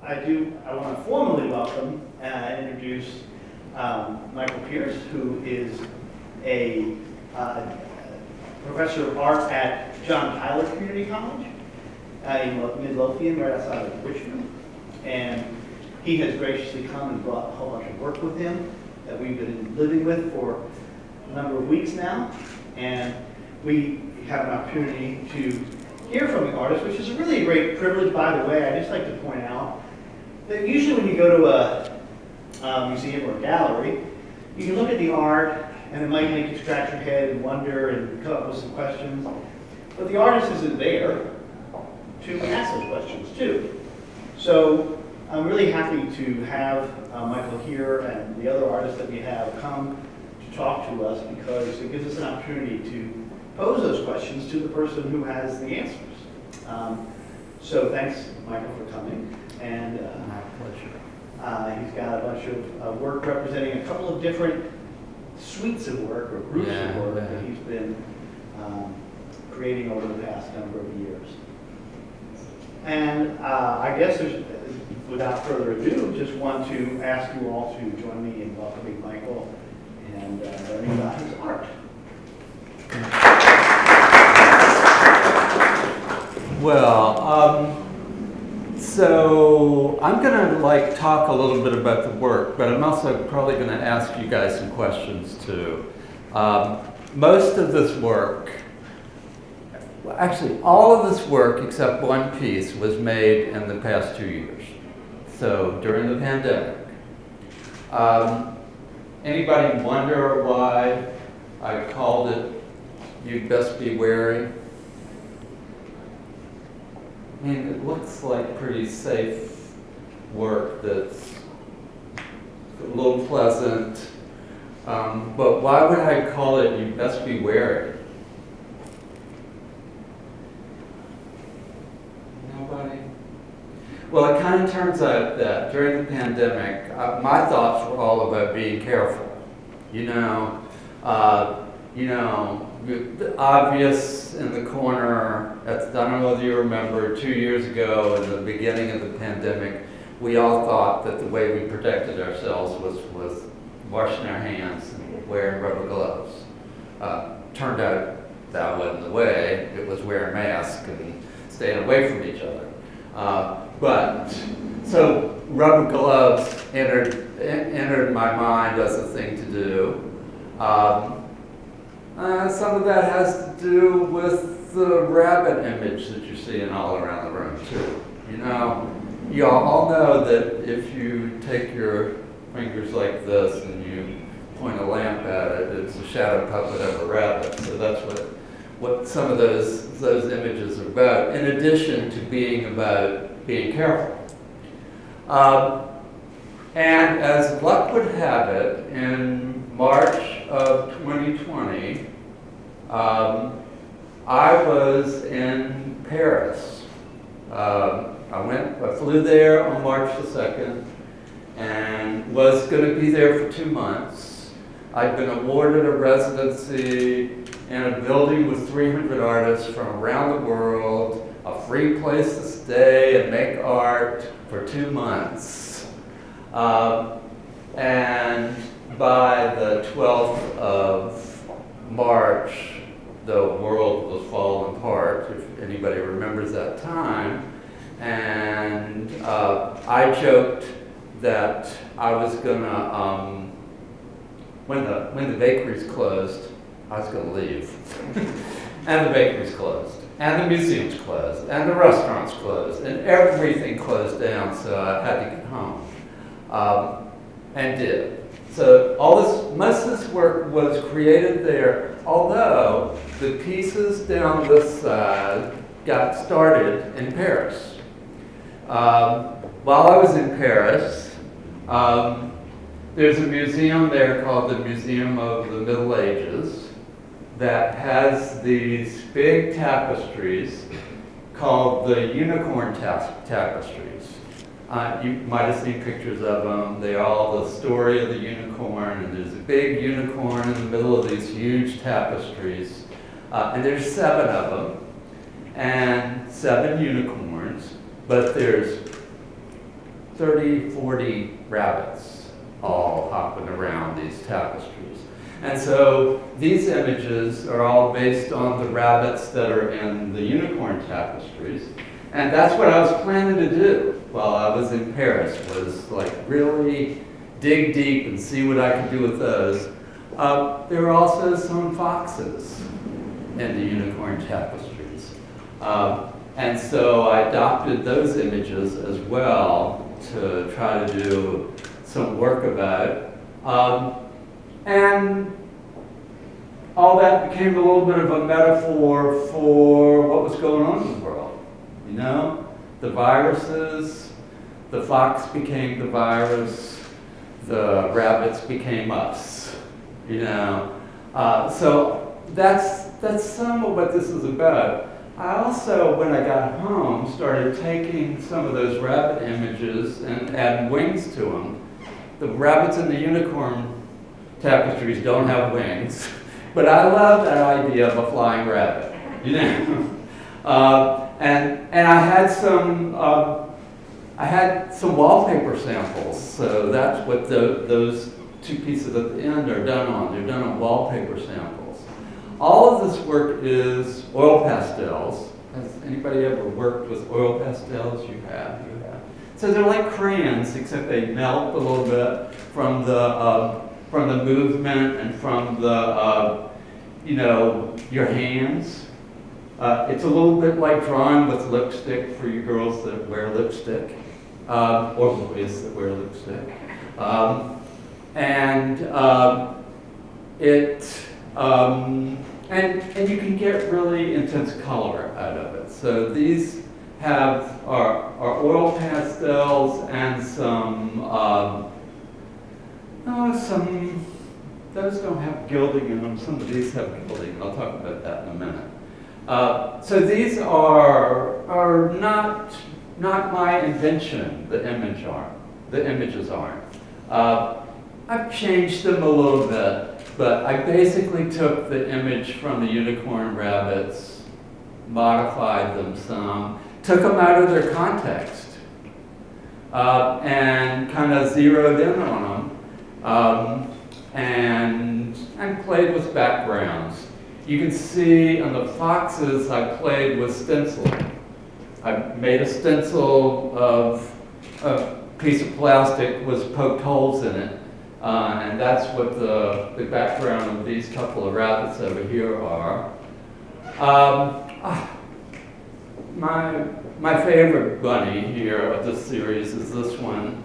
I want to formally welcome and introduce Michael Pierce, who is a professor of art at John Tyler Community College in Midlothian, right outside of Richmond. And he has graciously come and brought a whole bunch of work with him that we've been living with for a number of weeks now. And we have an opportunity to hear from the artist, which is really a great privilege, by the way. I'd just like to point out that usually when you go to a museum or a gallery, you can look at the art and it might make you scratch your head and wonder and come up with some questions. But the artist isn't there to ask those questions too. So I'm really happy to have Michael here and the other artists that we have come to talk to us, because it gives us an opportunity to pose those questions to the person who has the answers. So thanks, Michael, for coming. And my pleasure. He's got a bunch of work representing a couple of different suites of work or groups of work that he's been creating over the past number of years. And I guess without further ado, just want to ask you all to join me in welcoming Michael and learning about his art. Well, so I'm going to talk a little bit about the work, but I'm also probably going to ask you guys some questions too. Most of this work, actually all of this work except one piece, was made in the past 2 years. So during the pandemic. Anybody wonder why I called it "You'd Best Be Wary"? I mean, it looks like pretty safe work that's a little pleasant, but why would I call it "You Best Be Wary"? Nobody? Well, it kind of turns out that during the pandemic, my thoughts were all about being careful. The obvious in the corner. I don't know if you remember, 2 years ago, in the beginning of the pandemic, we all thought that the way we protected ourselves was washing our hands and wearing rubber gloves. Turned out that wasn't the way. It was wearing masks and staying away from each other. So rubber gloves entered my mind as a thing to do. Some of that has to do with the rabbit image that you're seeing all around the room too. You all know that if you take your fingers like this and you point a lamp at it, it's a shadow puppet of a rabbit. So that's what some of those images are about, in addition to being about being careful. And as luck would have it, in March of 2020, I was in Paris. I flew there on March the 2nd and was going to be there for 2 months. I'd been awarded a residency in a building with 300 artists from around the world, a free place to stay and make art for 2 months. And by the 12th of March, the world was falling apart, if anybody remembers that time. And I joked that I was gonna, when the bakeries closed, I was gonna leave. And the bakeries closed, and the museums closed, and the restaurants closed, and everything closed down, so I had to get home. And did. So most of this work was created there, although the pieces down this side got started in Paris. While I was in Paris, there's a museum there called the Museum of the Middle Ages that has these big tapestries called the unicorn tapestries. You might have seen pictures of them. They're all the story of the unicorn, and there's a big unicorn in the middle of these huge tapestries. And there's 7 of them, and 7 unicorns, but there's 30, 40 rabbits all hopping around these tapestries. And so these images are all based on the rabbits that are in the unicorn tapestries. And that's what I was planning to do while I was in Paris, was like really dig deep and see what I could do with those. There are also some foxes in the unicorn tapestries. And so I adopted those images as well to try to do some work about. And all that became a little bit of a metaphor for what was going on in the world. You know, the viruses, the fox became the virus, the rabbits became us. You know, so that's some of what this is about. I also, when I got home, started taking some of those rabbit images and adding wings to them. The rabbits in the unicorn tapestries don't have wings, but I love that idea of a flying rabbit, you know. And I had some wallpaper samples, so that's what those two pieces at the end are done on. They're done on wallpaper samples. All of this work is oil pastels. Has anybody ever worked with oil pastels? You have. So they're like crayons, except they melt a little bit from the movement and from the you know, your hands. It's a little bit like drawing with lipstick for you girls that wear lipstick, or boys that wear lipstick. And you can get really intense color out of it. So these are oil pastels and some, those don't have gilding in them. Some of these have gilding. I'll talk about that in a minute. So these are not my invention. The images aren't. I've changed them a little bit, but I basically took the image from the unicorn rabbits, modified them some, took them out of their context, and kind of zeroed in on them, and played with backgrounds. You can see on the foxes, I played with stenciling. I made a stencil of a piece of plastic with poked holes in it. And that's what the background of these couple of rabbits over here are. My favorite bunny here of this series is this one.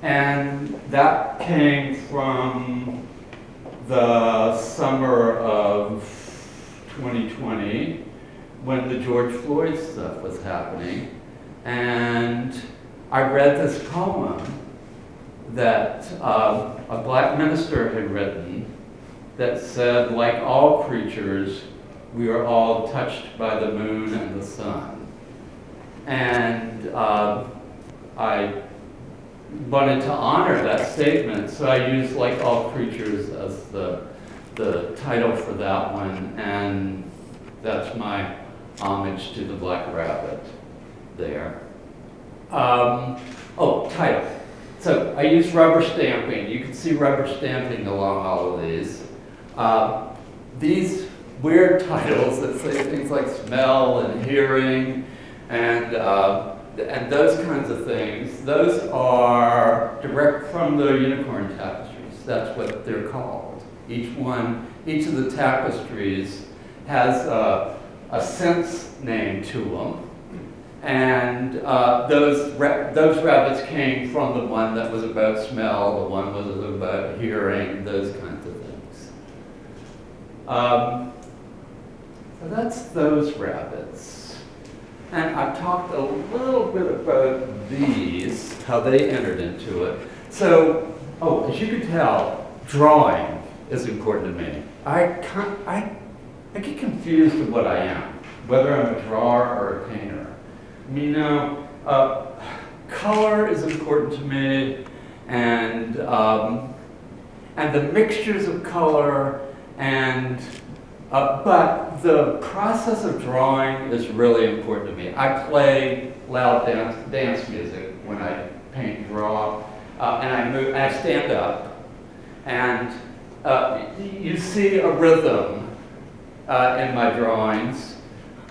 And that came from the summer of 2020 when the George Floyd stuff was happening. And I read this poem that a black minister had written that said, like all creatures, we are all touched by the moon and the sun. And I wanted to honor that statement, so I used like all creatures as the title for that one, and that's my homage to the black rabbit there. Title. So I use rubber stamping. You can see rubber stamping along all of these. These weird titles that say things like smell and hearing and those kinds of things, those are direct from the unicorn tapestries. That's what they're called. Each of the tapestries has a sense name to them. And those rabbits came from the one that was about smell, the one was about hearing, those kinds of things. So that's those rabbits. And I've talked a little bit about these, how they entered into it. So, as you can tell, drawing is important to me. I get confused with what I am, whether I'm a drawer or a painter. You know, color is important to me, and the mixtures of color, but the process of drawing is really important to me. I play loud dance music when I paint and draw, and I move, and I stand up, and you see a rhythm in my drawings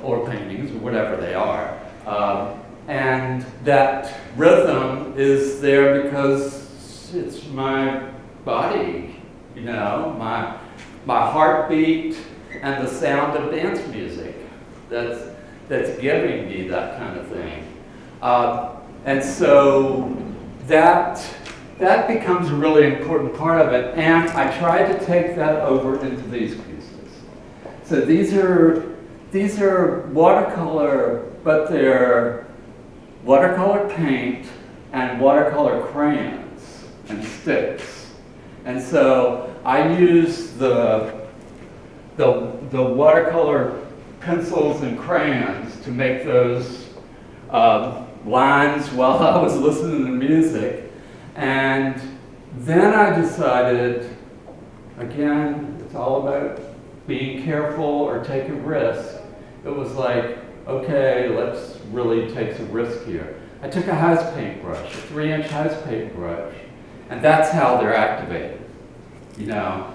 or paintings or whatever they are, and that rhythm is there because it's my body, you know, my heartbeat and the sound of dance music that's giving me that kind of thing. And so that becomes a really important part of it, and I try to take that over into these pieces. So these are watercolor, but they're watercolor paint and watercolor crayons and sticks. And so I use the watercolor pencils and crayons to make those lines while I was listening to music. And then I decided, again, it's all about being careful or take a risk. It was like, okay, let's really take some risk here. I took a house paint brush, a 3-inch house paint brush, and that's how they're activated. You know,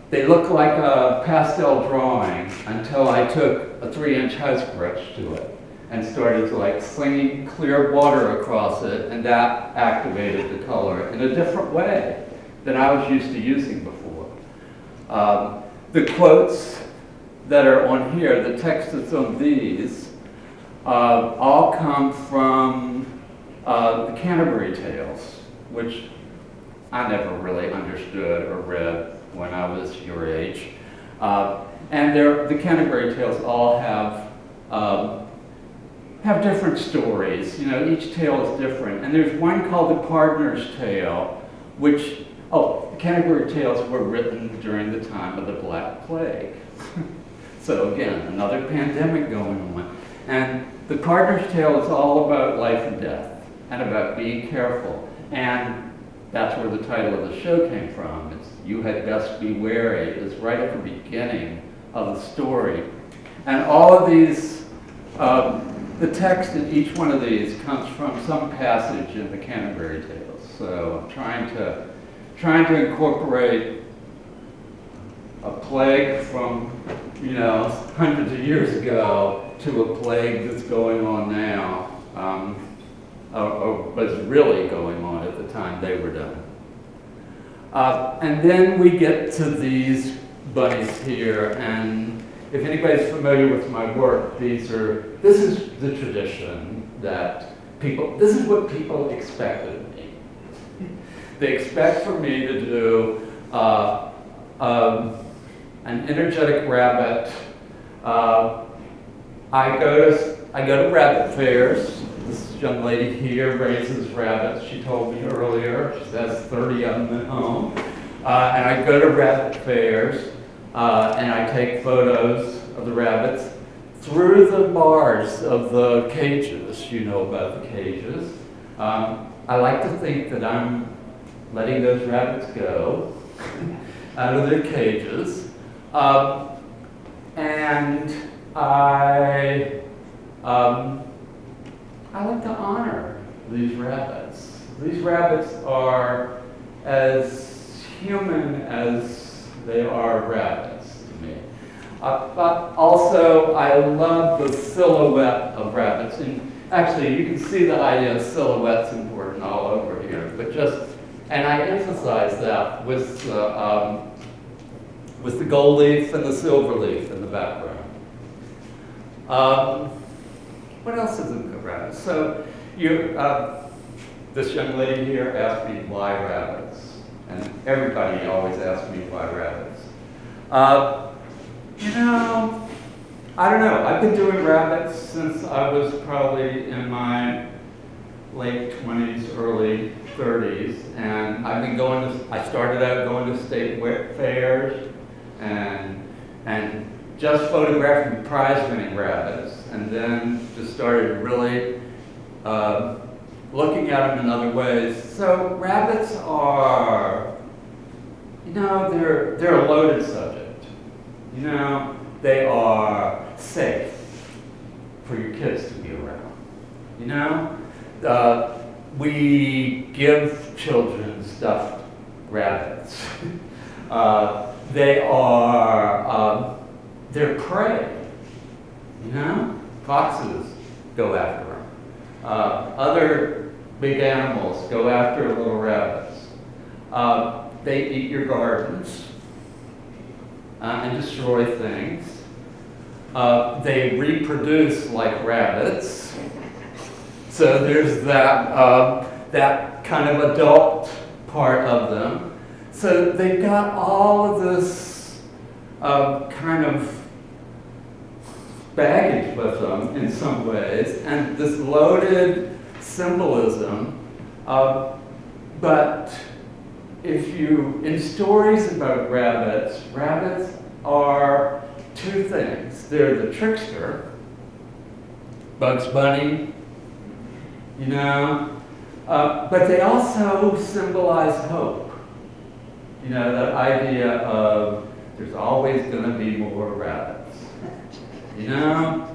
they look like a pastel drawing until I took a 3-inch house brush to it and started to like slinging clear water across it, and that activated the color in a different way than I was used to using before. The quotes that are on here, the text that's on these, all come from the Canterbury Tales, which I never really understood or read when I was your age. And the Canterbury Tales all have different stories. You know, each tale is different. And there's one called The Pardoner's Tale, which, the Canterbury Tales were written during the time of the Black Plague. So again, another pandemic going on. And The Pardoner's Tale is all about life and death and about being careful. And that's where the title of the show came from. It's You Had Best Be Wary. It's right at the beginning of the story. And all of these, the text in each one of these comes from some passage in the Canterbury Tales. So I'm trying to incorporate a plague from, you know, hundreds of years ago to a plague that's going on now, or was really going on at the time they were done. And then we get to these bunnies here, and if anybody's familiar with my work, this is the tradition that this is what people expect of me. They expect for me to do an energetic rabbit. I go to rabbit fairs. This young lady here raises rabbits. She told me earlier. She has 30 of them at home. And I go to rabbit fairs, and I take photos of the rabbits through the bars of the cages. You know about the cages. I like to think that I'm letting those rabbits go out of their cages. And I like to honor these rabbits. These rabbits are as human as they are rabbits to me. But also, I love the silhouette of rabbits. And actually, you can see the idea of silhouette's important all over here. And I emphasize that with the gold leaf and the silver leaf in the background. What else is in the rabbits? So this young lady here asked me why rabbits, and everybody always asks me why rabbits. You know, I don't know. I've been doing rabbits since I was probably in my late 20s, early 30s, and I started out going to state fairs and just photographing prize-winning rabbits, and then just started really looking at them in other ways. So rabbits are, you know, they're a loaded subject. You know, they are safe for your kids to be around. you know? We give children stuffed rabbits. They're prey, you know? Foxes go after them. Other big animals go after little rabbits. They eat your gardens and destroy things. They reproduce like rabbits. So there's that kind of adult part of them. So they've got all of this kind of baggage with them in some ways, and this loaded symbolism. But in stories about rabbits, rabbits are two things. They're the trickster, Bugs Bunny, you know, but they also symbolize hope. You know, that idea of there's always going to be more rabbits, you know?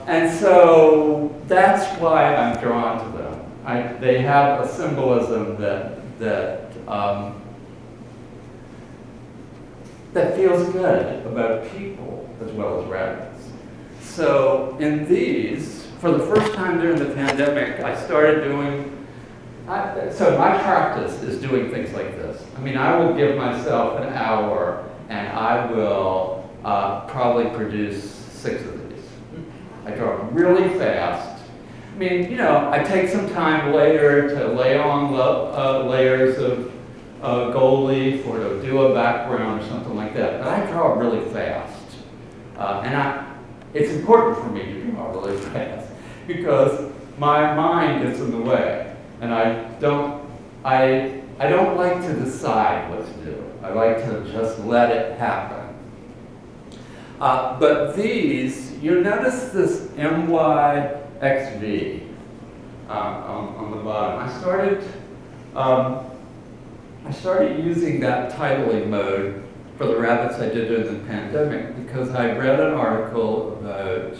And so that's why I'm drawn to them. They have a symbolism that feels good about people as well as rabbits. So in these, for the first time during the pandemic, I started doing, so my practice is doing things like this. I mean, I will give myself an hour and I will probably produce 6 of these. I draw really fast. I mean, you know, I take some time later to lay on layers of gold leaf or to do a background or something like that, but I draw really fast. It's important for me to draw really fast because my mind gets in the way. And I don't like to decide what to do. I like to just let it happen. But these, you notice this MYXV on the bottom. I started using that titling mode for the rabbits I did during the pandemic because I read an article about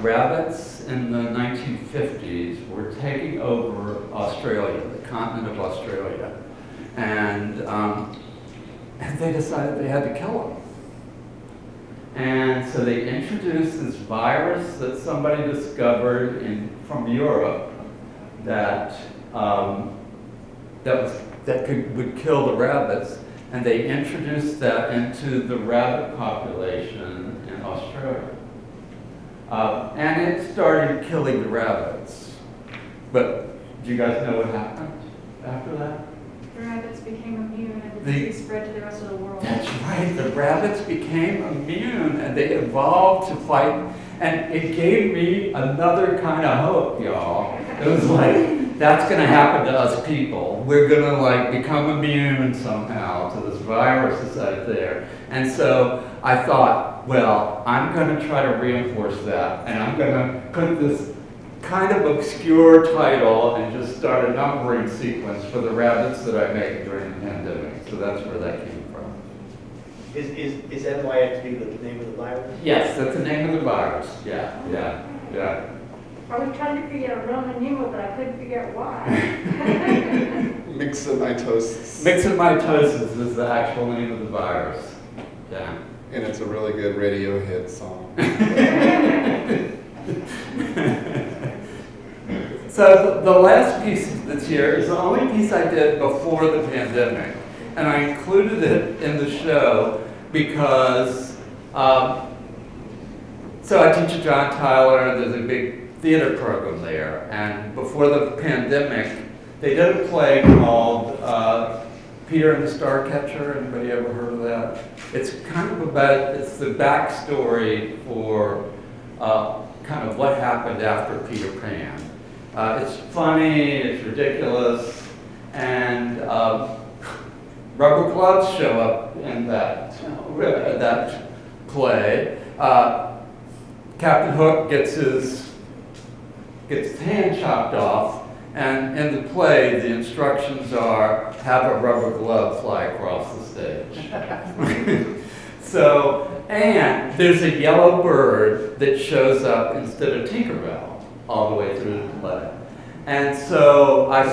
rabbits in the 1950s were taking over Australia, the continent of Australia, and they decided they had to kill them. And so they introduced this virus that somebody discovered from Europe that would kill the rabbits, and they introduced that into the rabbit population in Australia. And it started killing the rabbits. But do you guys know what happened after that? The rabbits became immune and the disease spread to the rest of the world. That's right. The rabbits became immune and they evolved to fight. And it gave me another kind of hope, y'all. It was like, that's going to happen to us people. We're going to like become immune somehow to this virus that's out there. And so I thought, well, I'm going to try to reinforce that. And I'm going to put this kind of obscure title and just start a numbering sequence for the rabbits that I make during the pandemic. So that's where that came from. Is MYXV the name of the virus? Yes, that's the name of the virus. Yeah. I was trying to figure out Roman numeral, but I couldn't figure out why. Myxomatosis. Myxomatosis is the actual name of the virus. Yeah. And it's a really good radio hit song. So the last piece that's here is the only piece I did before the pandemic. And I included it in the show because, so I teach at John Tyler, there's a big theater program there. And before the pandemic, they did a play called Peter and the Starcatcher. Anybody ever heard of that? It's kind of about, it's the backstory for kind of what happened after Peter Pan. It's funny, it's ridiculous, and rubber gloves show up in that play. Captain Hook gets his hand chopped off, and in the play, the instructions are have a rubber glove fly across the stage. So, and there's a yellow bird that shows up instead of Tinkerbell all the way through the play. And so I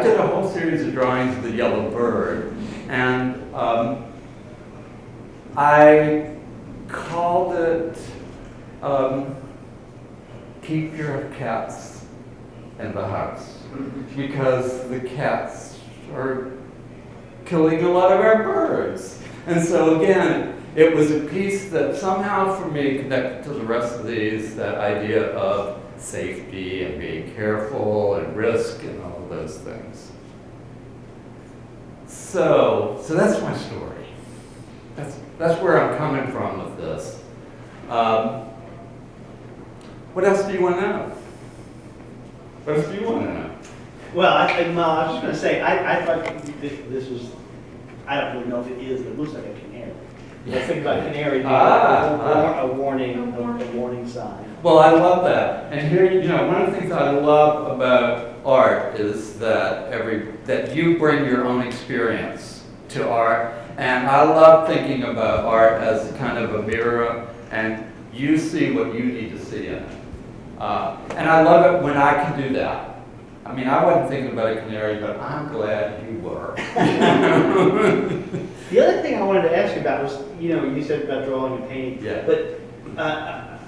did a whole series of drawings of the yellow bird, and I called it Keep Your Cats in the House, because the cats are killing a lot of our birds. And so again, it was a piece that somehow for me connected to the rest of these, that idea of safety and being careful and risk and all of those things. So that's my story. That's where I'm coming from with this. What else do you want to know? What else do you want to know? Well, I was just going to say, I thought this was, I don't really know if it is, but it looks like a canary. I think about canary being a warning sign. Well, I love that. And here, one of the things I love about art is that you bring your own experience to art. And I love thinking about art as kind of a mirror, and you see what you need to see in it. And I love it when I can do that. I mean, I wasn't thinking about a canary, but I'm glad you were. The other thing I wanted to ask you about was, you said about drawing and painting. Yeah. But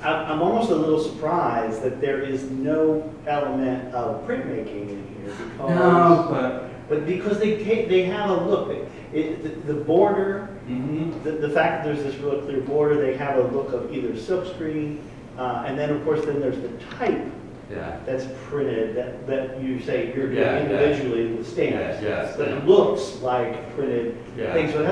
I'm almost a little surprised that there is no element of printmaking in here, because No, but because they have a look. The border, the fact that there's this real clear border, they have a look of either silkscreen, and then of course there's the type that's printed that you say you're doing individually with stamps. Yes. But it looks like printed things. So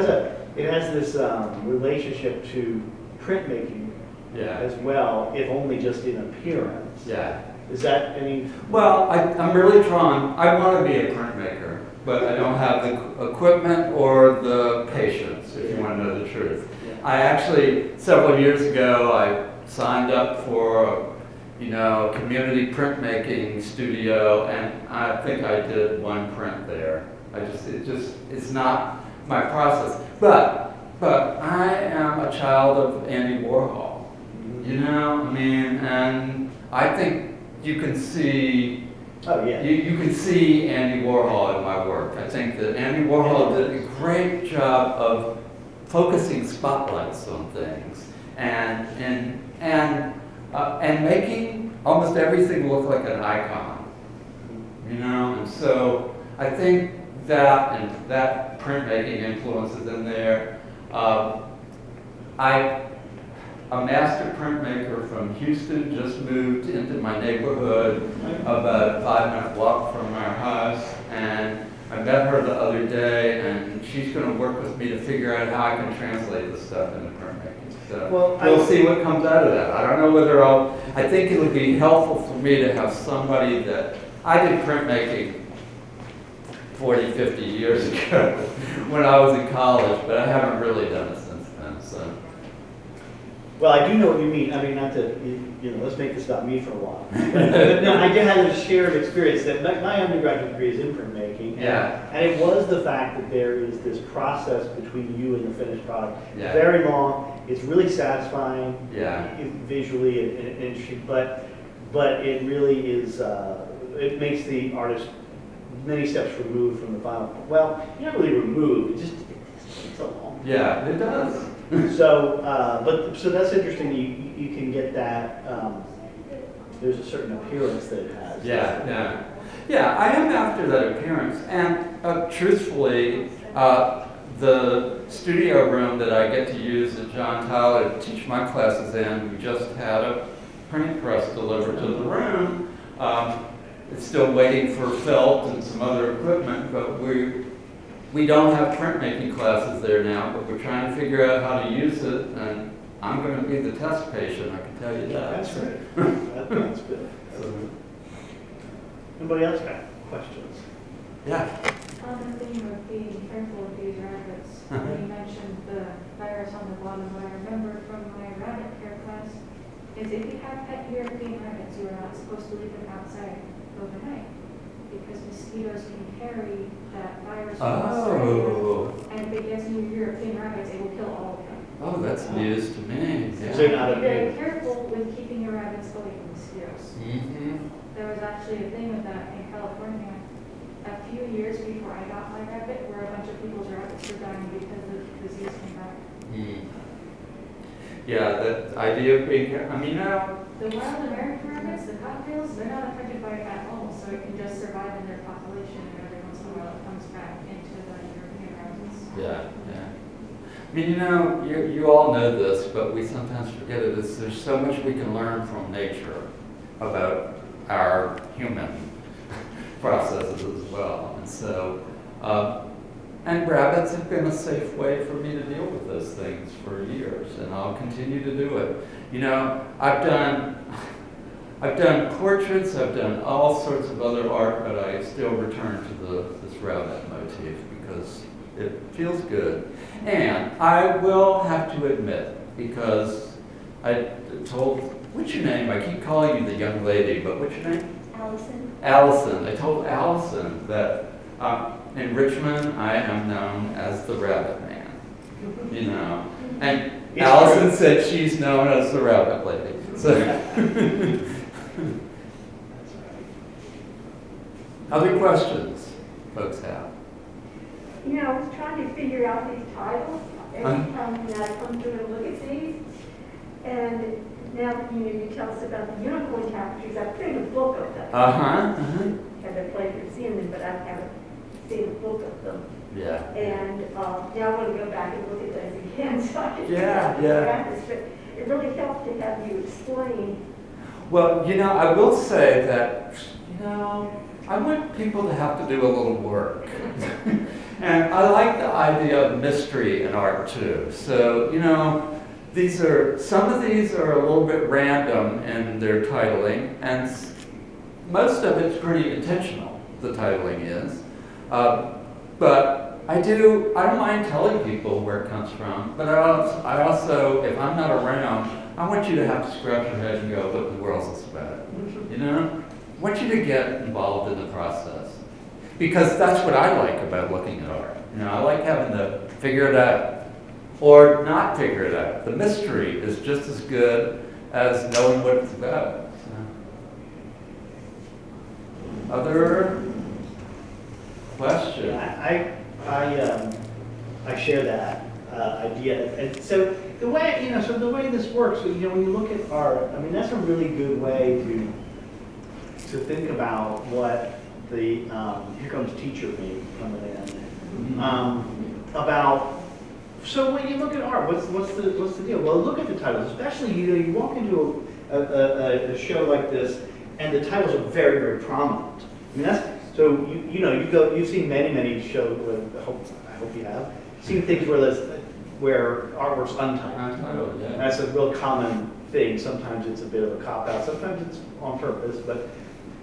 it has this relationship to printmaking as well, if only just in appearance. Yeah. Is that any? Well, I'm really drawn. I want to be a printmaker, but I don't have the equipment or the patience, if you want to know the truth. Yeah. I actually, several years ago, I signed up for a community printmaking studio, and I think I did one print there. It's not my process. But I am a child of Andy Warhol. And I think you can see. Oh yeah. You can see Andy Warhol in my work. I think that Andy Warhol did a great job of focusing spotlights on things and making almost everything look like an icon. And so I think that printmaking influence is in there. A master printmaker from Houston just moved into my neighborhood, about a 5-minute walk from our house, and I met her the other day, and she's going to work with me to figure out how I can translate this stuff into printmaking. So we'll see what comes out of that. I don't know whether I think it would be helpful for me to have somebody that, I did printmaking 40, 50 years ago when I was in college, but I haven't really done it since then. So. Well, I do know what you mean. I mean, not to, let's make this about me for a while. But no, I did have a shared experience that my undergraduate degree is in printmaking. And it was the fact that there is this process between you and the finished product. Yeah. Very long. It's really satisfying visually and interesting, but it really is, it makes the artist many steps removed from the final. Well, you're not really removed, it just takes so long. Yeah, it does. So that's interesting. You can get that. There's a certain appearance that it has. Yeah. I am after that appearance, and truthfully, the studio room that I get to use at John Tyler to teach my classes in, we just had a printing press delivered to the room. It's still waiting for felt and some other equipment, but we don't have printmaking classes there now, but we're trying to figure out how to use it, and I'm going to be the test patient, I can tell you that. That's right. That's good. Anybody else got questions? Yeah. On the theme of being careful with these rabbits, you mentioned the virus on the bottom. What I remember from my rabbit care class is if you have pet European rabbits, you are not supposed to leave them outside overnight, because mosquitoes can carry that virus from Australia, and if it gets in your European rabbits, it will kill all of them. Oh, that's news to me. So Yeah. they're not Be very a careful with keeping your rabbits away from mosquitoes. Mm-hmm. There was actually a thing with that in California a few years before I got my rabbit, where a bunch of people's rabbits were dying because the disease came back. Yeah, that idea of being, I mean, now, The wild American rabbits, the cottontails, they're not affected by at all, so it can just survive in their population, and every once in a while it comes back into the European rabbits. yeah, yeah. I mean, you all know this, but we sometimes forget it. There's so much we can learn from nature about our human processes as well. And so, and rabbits have been a safe way for me to deal with those things for years, and I'll continue to do it. You know, I've done portraits, I've done all sorts of other art, but I still return to this rabbit motif because it feels good. And I will have to admit, because I told, what's your name? I keep calling you the young lady, but what's your name? Allison. Allison. I told Allison that in Richmond I am known as the Rabbit Man. You know, and It's Allison true. said she's known as the Rabbit Lady. So, other questions folks have? You know, I was trying to figure out these titles every time that I come through and look at these. And now that you tell us about the unicorn tapestries, I've seen a book of them. Have the pleasure of seeing them, but I haven't seen a book of them. Yeah. And now I want to go back and look at those again so I can Yeah, figure out yeah. the practice. But it really helped to have you explain. Well, you know, I will say that, you know, I want people to have to do a little work. And I like the idea of mystery in art too. So, you know, some of these are a little bit random in their titling, and most of it's pretty intentional, the titling is. But I don't mind telling people where it comes from, but I also, if I'm not around, I want you to have to scratch your head and go, what in the world is this about? You know? I want you to get involved in the process. Because that's what I like about looking at art. You know, I like having to figure it out. Or not figure it out. The mystery is just as good as knowing what it's about. So. Other questions? I share that idea. And so the way this works, you know, when you look at art, I mean, that's a really good way to think about what the here comes teacher me coming in about. So when you look at art, what's the deal? Well, look at the titles, especially you walk into a show like this, and the titles are very, very prominent. I mean, that's so you've seen many shows. I hope you have seen things where artwork's untitled. Yeah. That's a real common thing. Sometimes it's a bit of a cop out. Sometimes it's on purpose.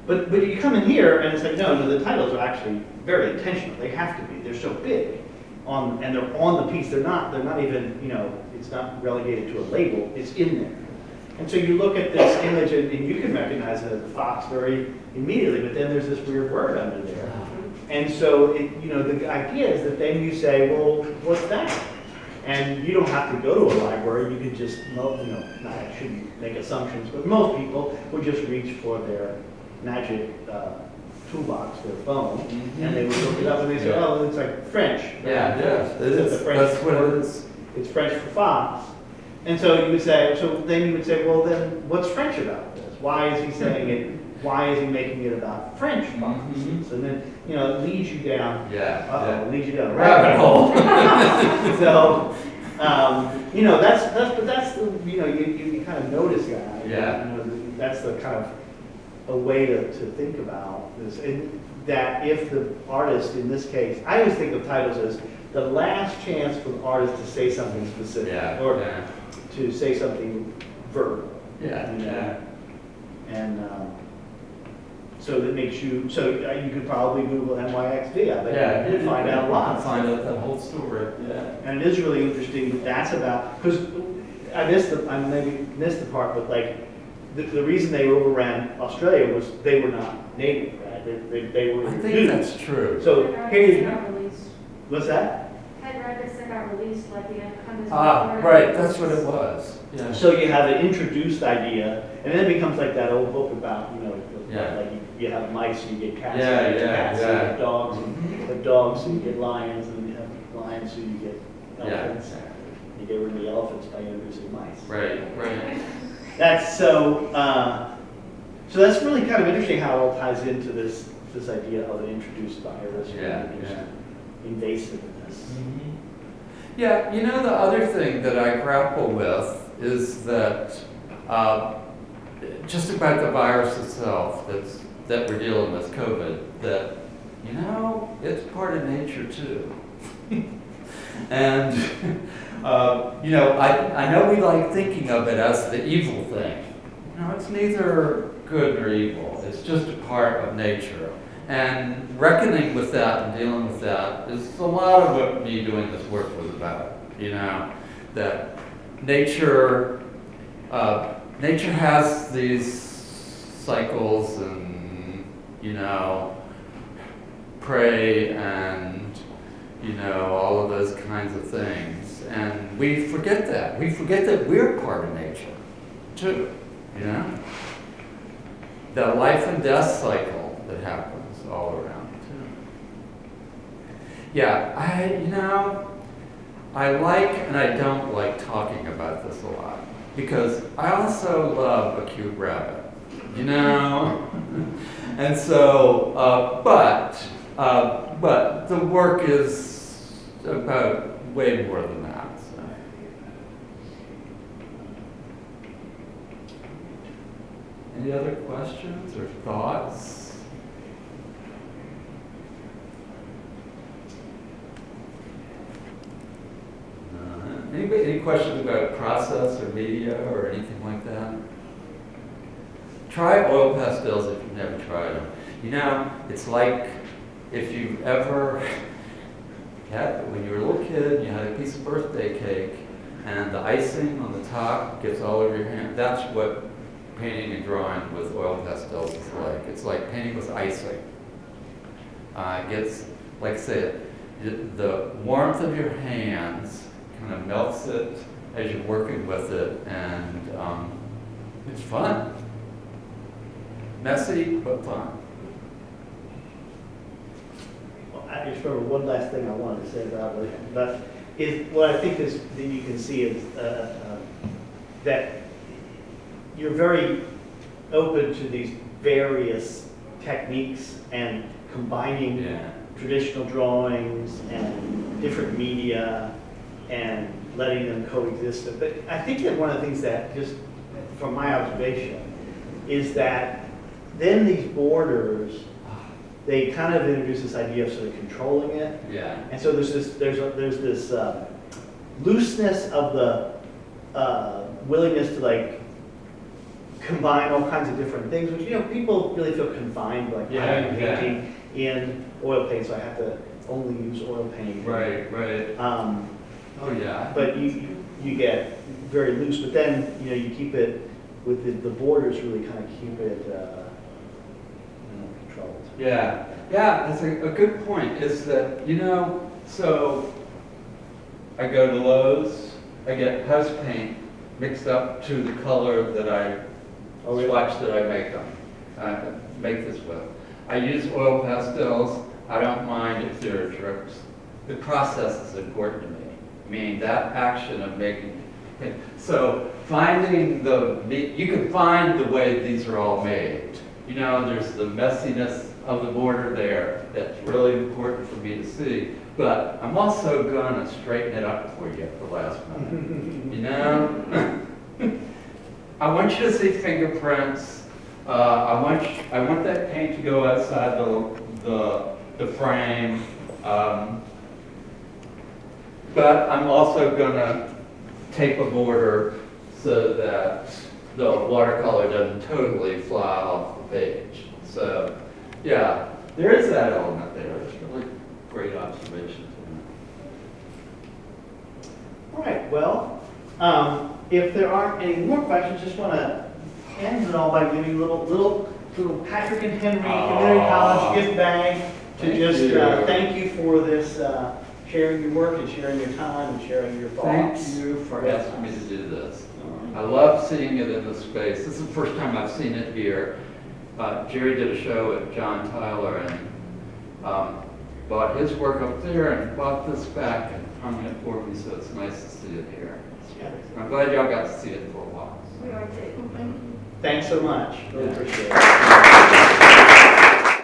But you come in here and it's like no, the titles are actually very intentional. They have to be. They're so big. And they're on the piece. They're not even, it's not relegated to a label. It's in there. And so you look at this image and you can recognize it as a fox very immediately, but then there's this weird word under there. And so, the idea is that then you say, well, what's that? And you don't have to go to a library. You can just, I shouldn't make assumptions, but most people would just reach for their magic toolbox, their phone, and they would look it up and they say, oh, it's like French. Yeah, yes, it is. That's what it is. It's French for fox. And so then you would say, well, then what's French about this? Why is he saying it? Why is he making it about French foxes? And then, it leads you down. It leads you down a Rabbit hole. So, that's the, you kind of notice that. Yeah. That's the kind of a way to think about this. And that if the artist, in this case, I always think of titles as the last chance for the artist to say something specific or to say something verbal. And so that makes you, you could probably Google NYXV. I bet you could find out a lot. Find out that whole story. And it is really interesting that that's about, because I maybe missed the part, but like, the reason they overran Australia was they were not native, right? They were I think that's true. So Red here Rabbit's you not released. what's that? Red rabbits that got released, like the anacondas. Right, that's what it was. Yeah. So you have an introduced idea, and then it becomes like that old book about, Yeah. like you have mice, and you get cats, Yeah, and you get yeah, cats, yeah. and you get dogs, and you have dogs, and you get lions, and you have lions, so you get elephants. You get rid of the elephants by introducing mice. Right, right. That's so. So that's really kind of interesting how it all ties into this idea of an introduced virus or Yeah, introduced yeah. invasiveness. Yeah, the other thing that I grapple with is that just about the virus itself that we're dealing with, COVID, that, it's part of nature too. And, I know we like thinking of it as the evil thing. It's neither good nor evil. It's just a part of nature. And reckoning with that and dealing with that is a lot of what me doing this work was about. That nature has these cycles and, prey and, all of those kinds of things. And we forget that. We forget that we're part of nature, too, The life and death cycle that happens all around, too. Yeah, I like and I don't like talking about this a lot because I also love a cute rabbit, And so, but the work is about way more than that. So. Any other questions or thoughts? Any questions about process or media or anything like that? Try oil pastels if you've never tried them. It's like if you've ever when you were a little kid, you had a piece of birthday cake, and the icing on the top gets all over your hand. That's what painting and drawing with oil pastels is like. It's like painting with icing. It gets, like I said, the warmth of your hands kind of melts it as you're working with it, and it's fun. Messy, but fun. Well, I just remember one last thing I wanted to say about it. But is what I think is that you can see is that you're very open to these various techniques and combining traditional drawings and different media and letting them coexist. But I think that one of the things that, just from my observation, is that then these borders, they kind of introduce this idea of sort of controlling it. Yeah. And so there's this looseness of the willingness to like combine all kinds of different things, which people really feel confined, like I'm painting in oil paint, so I have to only use oil paint. Right. Oh yeah. But you get very loose, but then you keep it with the borders really kind of keep it controlled. Yeah, that's a good point. Is that so I go to Lowe's, I get house paint mixed up to the color that I swatch that I make this with. I use oil pastels. I don't mind if there are drips. The process is important to me. Meaning that action of making paint. So finding you can find the way these are all made. There's the messiness of the border there that's really important for me to see. But I'm also going to straighten it up for you at the last minute. I want you to see fingerprints. I want that paint to go outside the frame. But I'm also going to tape a border so that the watercolor doesn't totally fly off the page. So, yeah, there is that element there. It's really great observation. All right, well, if there aren't any more questions, just want to end it all by giving a little Patrick and Henry Community College gift bag to thank you for this sharing your work and sharing your time and sharing your Thank thoughts. you for asking me to do this. I love seeing it in the space. This is the first time I've seen it here. Jerry did a show with John Tyler and bought his work up there and bought this back and hung it for me, so it's nice to see it here. I'm glad y'all got to see it for a while. We are too. Thanks so much. Really appreciate it.